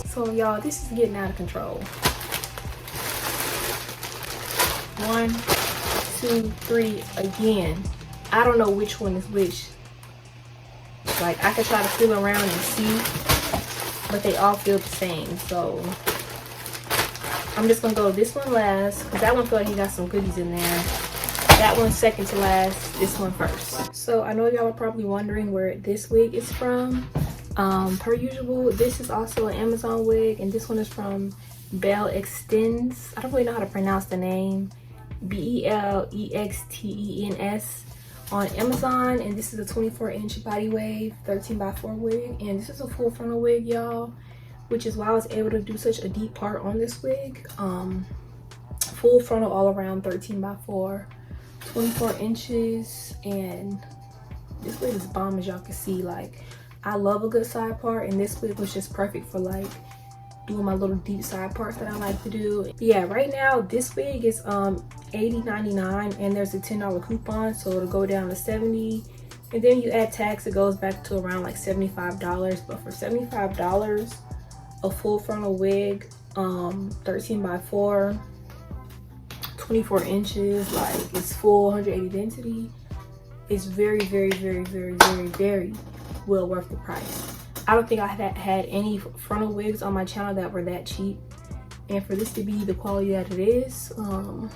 So y'all, this is getting out of control. 1, 2, 3 again. I don't know which one is which. Like, I could try to feel around and see, but they all feel the same. So I'm just gonna go this one last, because that one feel like he got some goodies in there. That one second to last, this one first. So I know y'all are probably wondering where this wig is from. Per usual, this is also an Amazon wig, and this one is from Bell Extends. I don't really know how to pronounce the name. BELEXTENS on Amazon, and this is a 24-inch body wave 13x4 wig, and this is a full frontal wig, y'all, which is why I was able to do such a deep part on this wig. Full frontal all around 13x4, 24 inches, and this wig is bomb, as y'all can see. Like, I love a good side part, and this wig was just perfect for like doing my little deep side parts that I like to do. But yeah, right now this wig is $80.99, and there's a $10 coupon, so it'll go down to $70, and then you add tax, it goes back to around like $75. But for $75, a full frontal wig, 13x4, 24 inches, like it's full 180 density, it's very, very, very, very, very, very well worth the price. I don't think I had any frontal wigs on my channel that were that cheap, and for this to be the quality that it is, all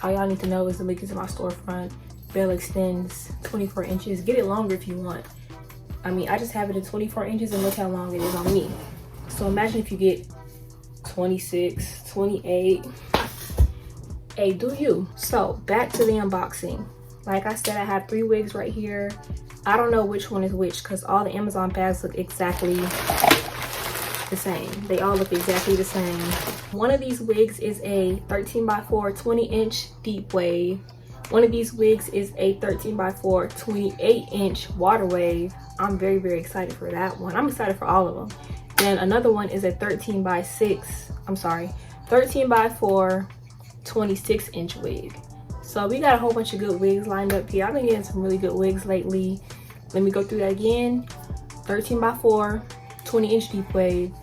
y'all need to know is the link is in my storefront. Bell Extends 24 inches. Get it longer if you want. I mean, I just have it in 24 inches, and look how long it is on me. So imagine if you get 26, 28. Hey, do you? So back to the unboxing. Like I said, I have 3 wigs right here. I don't know which one is which, because all the Amazon bags look exactly the same. They all look exactly the same. One of these wigs is a 13x4 20-inch deep wave. One of these wigs is a 13x4 28-inch water wave. I'm very, very excited for that one. I'm excited for all of them. Then another one is a 13x4 26-inch wig. So we got a whole bunch of good wigs lined up here. I've been getting some really good wigs lately. Let me go through that again. 13x4 20-inch deep wave,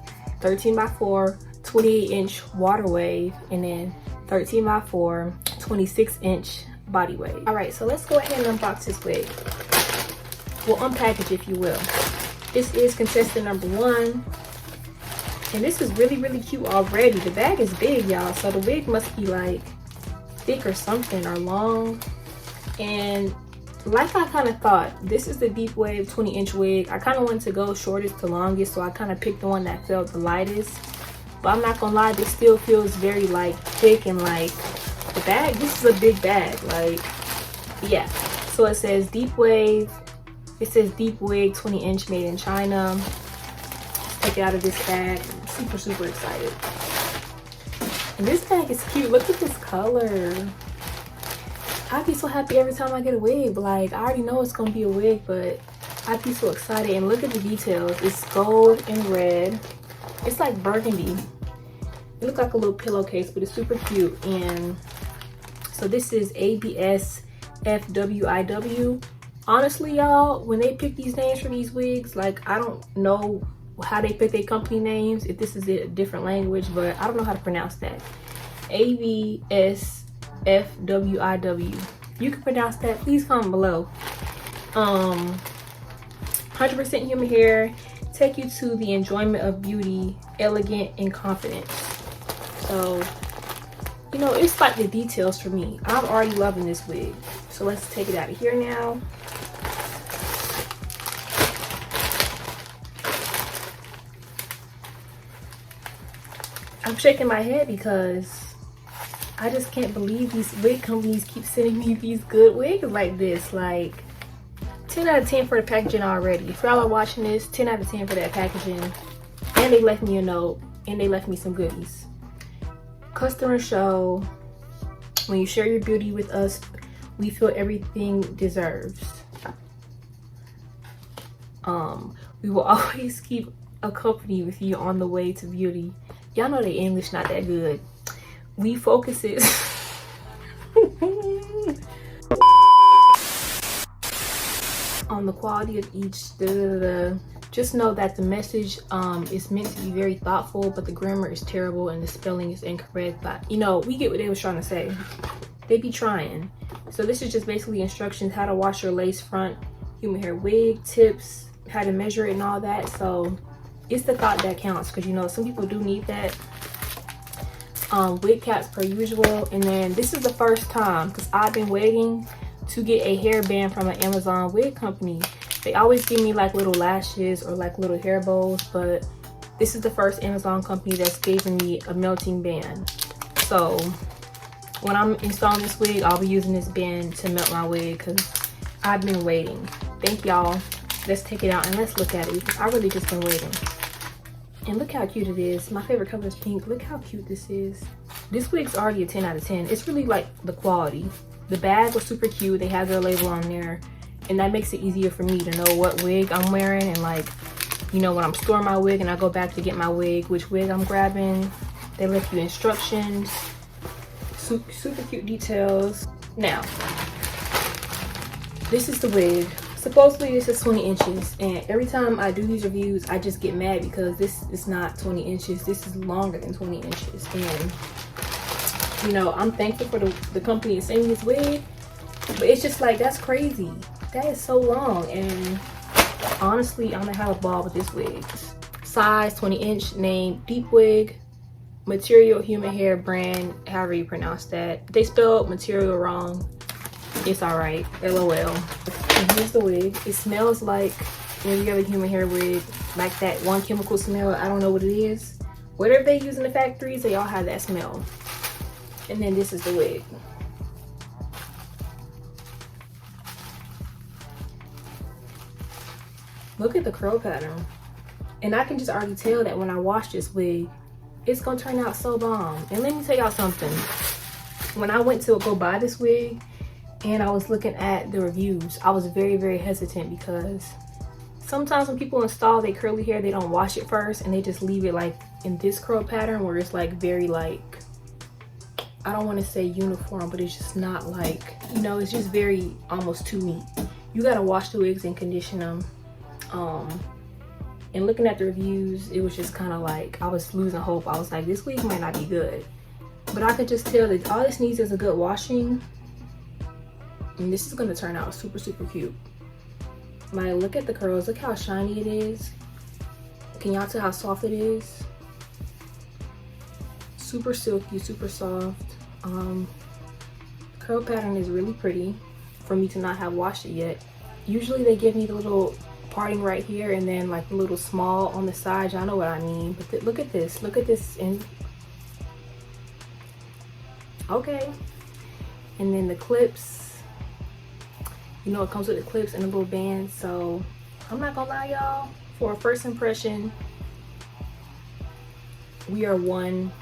13x4 28-inch water wave, and then 13x4 26-inch body wave. All right, so let's go ahead and unbox this wig. Well, unpackage, if you will. This is contestant number 1, and this is really, really cute already. The bag is big, y'all, so the wig must be like thick or something, or long. And like I kind of thought, this is the deep wave 20-inch wig. I kind of wanted to go shortest to longest, so I kind of picked the one that felt the lightest. But I'm not gonna lie, this still feels very like thick, and like the bag, this is a big bag. Like, yeah. So it says deep wave. It says deep wig 20-inch made in China. Let's take it out of this bag. I'm super, super excited. And this bag is cute. Look at this color. I'd be so happy every time I get a wig. Like, I already know it's gonna be a wig, but I'd be so excited. And look at the details. It's gold and red. It's like burgundy. It looks like a little pillowcase, but it's super cute. And so this is ABSFWIW. Honestly, y'all, when they pick these names for these wigs, like, I don't know how they pick their company names, if this is a different language, but I don't know how to pronounce that. ABSFWIW. You can pronounce that, please comment below. 100% human hair, take you to the enjoyment of beauty, elegant and confident. So, you know, it's like the details for me. I'm already loving this wig. So let's take it out of here now. I'm shaking my head because I just can't believe these wig companies keep sending me these good wigs like this. Like, 10 out of 10 for the packaging already. If y'all are watching this, 10 out of 10 for that packaging. And they left me a note, and they left me some goodies. Customer show. When you share your beauty with us, we feel everything deserves. We will always keep a company with you on the way to beauty. Y'all know the English not that good. We focuses on the quality of each just know that the message is meant to be very thoughtful, but the grammar is terrible and the spelling is incorrect. But you know, we get what they was trying to say. They be trying. So this is just basically instructions how to wash your lace front human hair wig, tips, how to measure it and all that. So it's the thought that counts, because you know some people do need that. Wig caps per usual. And then this is the first time, because I've been waiting to get a hairband from an Amazon wig company. They always give me like little lashes or like little hair bows, but this is the first Amazon company that's giving me a melting band. So when I'm installing this wig, I'll be using this band to melt my wig, because I've been waiting. Thank y'all. Let's take it out and let's look at it, because I really just been waiting. And look how cute it is. My favorite color is pink. Look how cute this is. This wig's already a 10 out of 10. It's really like the quality. The bag was super cute. They have their label on there. And that makes it easier for me to know what wig I'm wearing. And like, you know, when I'm storing my wig and I go back to get my wig, which wig I'm grabbing. They left you instructions. Super cute details. Now, this is the wig. Supposedly this is 20 inches, and every time I do these reviews I just get mad because this is not 20 inches. This is longer than 20 inches. And you know, I'm thankful for the company that sent me this wig, but it's just like, that's crazy. That is so long. And honestly, I'm gonna have a ball with this wig. Size 20 inch, name Deep Wig, material human hair brand, however you pronounce that. They spelled material wrong. It's all right, LOL. And here's the wig. It smells like every other human hair wig, like that one chemical smell. I don't know what it is. Whatever they use in the factories, they all have that smell. And then this is the wig. Look at the curl pattern. And I can just already tell that when I wash this wig, it's gonna turn out so bomb. And let me tell y'all something. When I went to go buy this wig, and I was looking at the reviews, I was very, very hesitant, because sometimes when people install their curly hair, they don't wash it first and they just leave it like in this curl pattern where it's like very like, I don't want to say uniform, but it's just not like, you know, it's just very almost too neat. You gotta wash the wigs and condition them. And looking at the reviews, it was just kind of like, I was losing hope. I was like, this wig might not be good. But I could just tell that all this needs is a good washing. And this is gonna turn out super, super cute. Like, look at the curls. Look how shiny it is. Can y'all tell how soft it is? Super silky, super soft. Curl pattern is really pretty for me to not have washed it yet. Usually they give me the little parting right here and then like a little small on the side. Y'all know what I mean. But look at this. Look at this. And okay. And then the clips. You know, it comes with the clips and a little band. So I'm not gonna lie, y'all, for a first impression, we are 1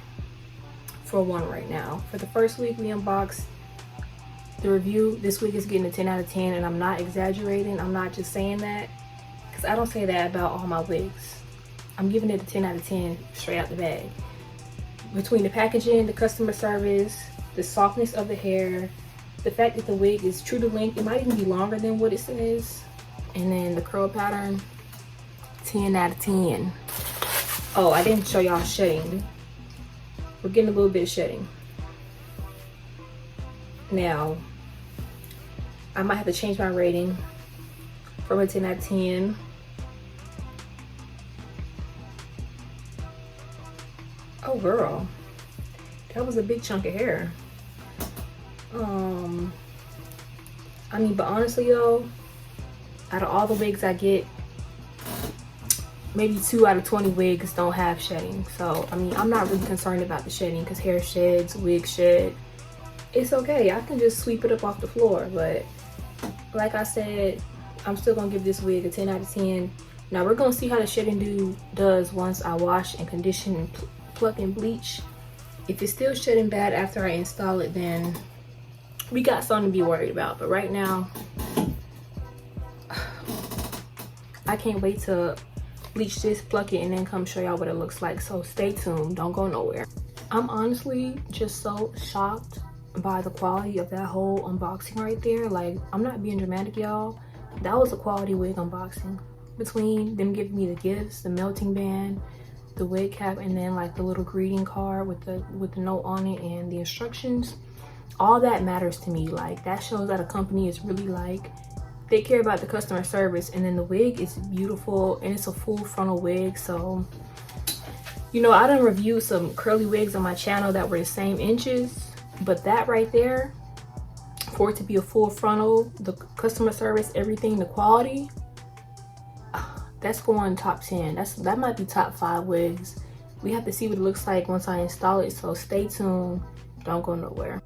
for 1 right now. For the first week we unboxed the review, this week is getting a 10 out of 10, and I'm not exaggerating. I'm not just saying that, because I don't say that about all my wigs. I'm giving it a 10 out of 10 straight out the bag. Between the packaging, the customer service, the softness of the hair, the fact that the wig is true to length, it might even be longer than what it says, and then the curl pattern, 10 out of 10. Oh, I didn't show y'all shedding. We're getting a little bit of shedding. Now, I might have to change my rating from a 10 out of 10. Oh girl, that was a big chunk of hair. I mean, but honestly though, out of all the wigs I get, maybe 2 out of 20 wigs don't have shedding. So I mean, I'm not really concerned about the shedding, because hair sheds, wigs shed. It's okay, I can just sweep it up off the floor. But like I said, I'm still gonna give this wig a 10 out of 10. Now we're gonna see how the shedding does once I wash and condition and pluck and bleach. If it's still shedding bad after I install it, then we got something to be worried about. But right now, I can't wait to bleach this, pluck it, and then come show y'all what it looks like. So stay tuned, don't go nowhere. I'm honestly just so shocked by the quality of that whole unboxing right there. Like, I'm not being dramatic, y'all. That was a quality wig unboxing. Between them giving me the gifts, the melting band, the wig cap, and then like the little greeting card with the note on it and the instructions, all that matters to me. Like, that shows that a company is really like, they care about the customer service. And then the wig is beautiful, and it's a full frontal wig. So, you know, I done reviewed some curly wigs on my channel that were the same inches, but that right there, for it to be a full frontal, the customer service, everything, the quality, that's going top 10. That might be top 5 wigs. We have to see what it looks like once I install it, so stay tuned. Don't go nowhere.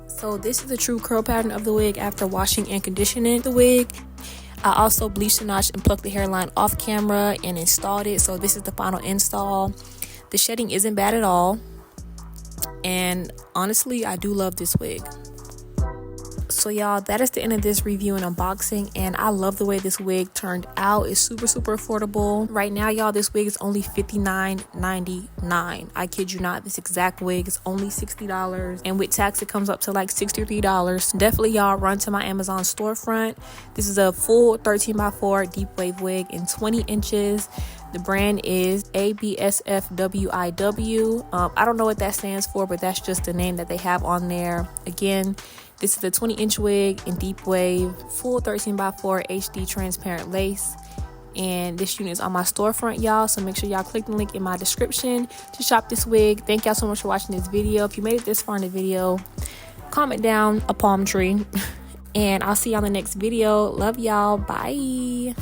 So this is the true curl pattern of the wig after washing and conditioning the wig. I also bleached the notch and plucked the hairline off camera and installed it. So this is the final install. The shedding isn't bad at all. And honestly, I do love this wig. So y'all, that is the end of this review and unboxing, and I love the way this wig turned out. It's super affordable. Right now, y'all, this wig is only $59.99. I kid you not, this exact wig is only $60, and with tax it comes up to like $63. Definitely y'all run to my Amazon storefront. This is a full 13x4 deep wave wig in 20 inches. The brand is ABSFWIW. I don't know what that stands for, but that's just the name that they have on there. Again, this is a 20-inch wig in deep wave, full 13x4 HD transparent lace. And this unit is on my storefront, y'all. So make sure y'all click the link in my description to shop this wig. Thank y'all so much for watching this video. If you made it this far in the video, comment down a palm tree. And I'll see you on the next video. Love y'all. Bye.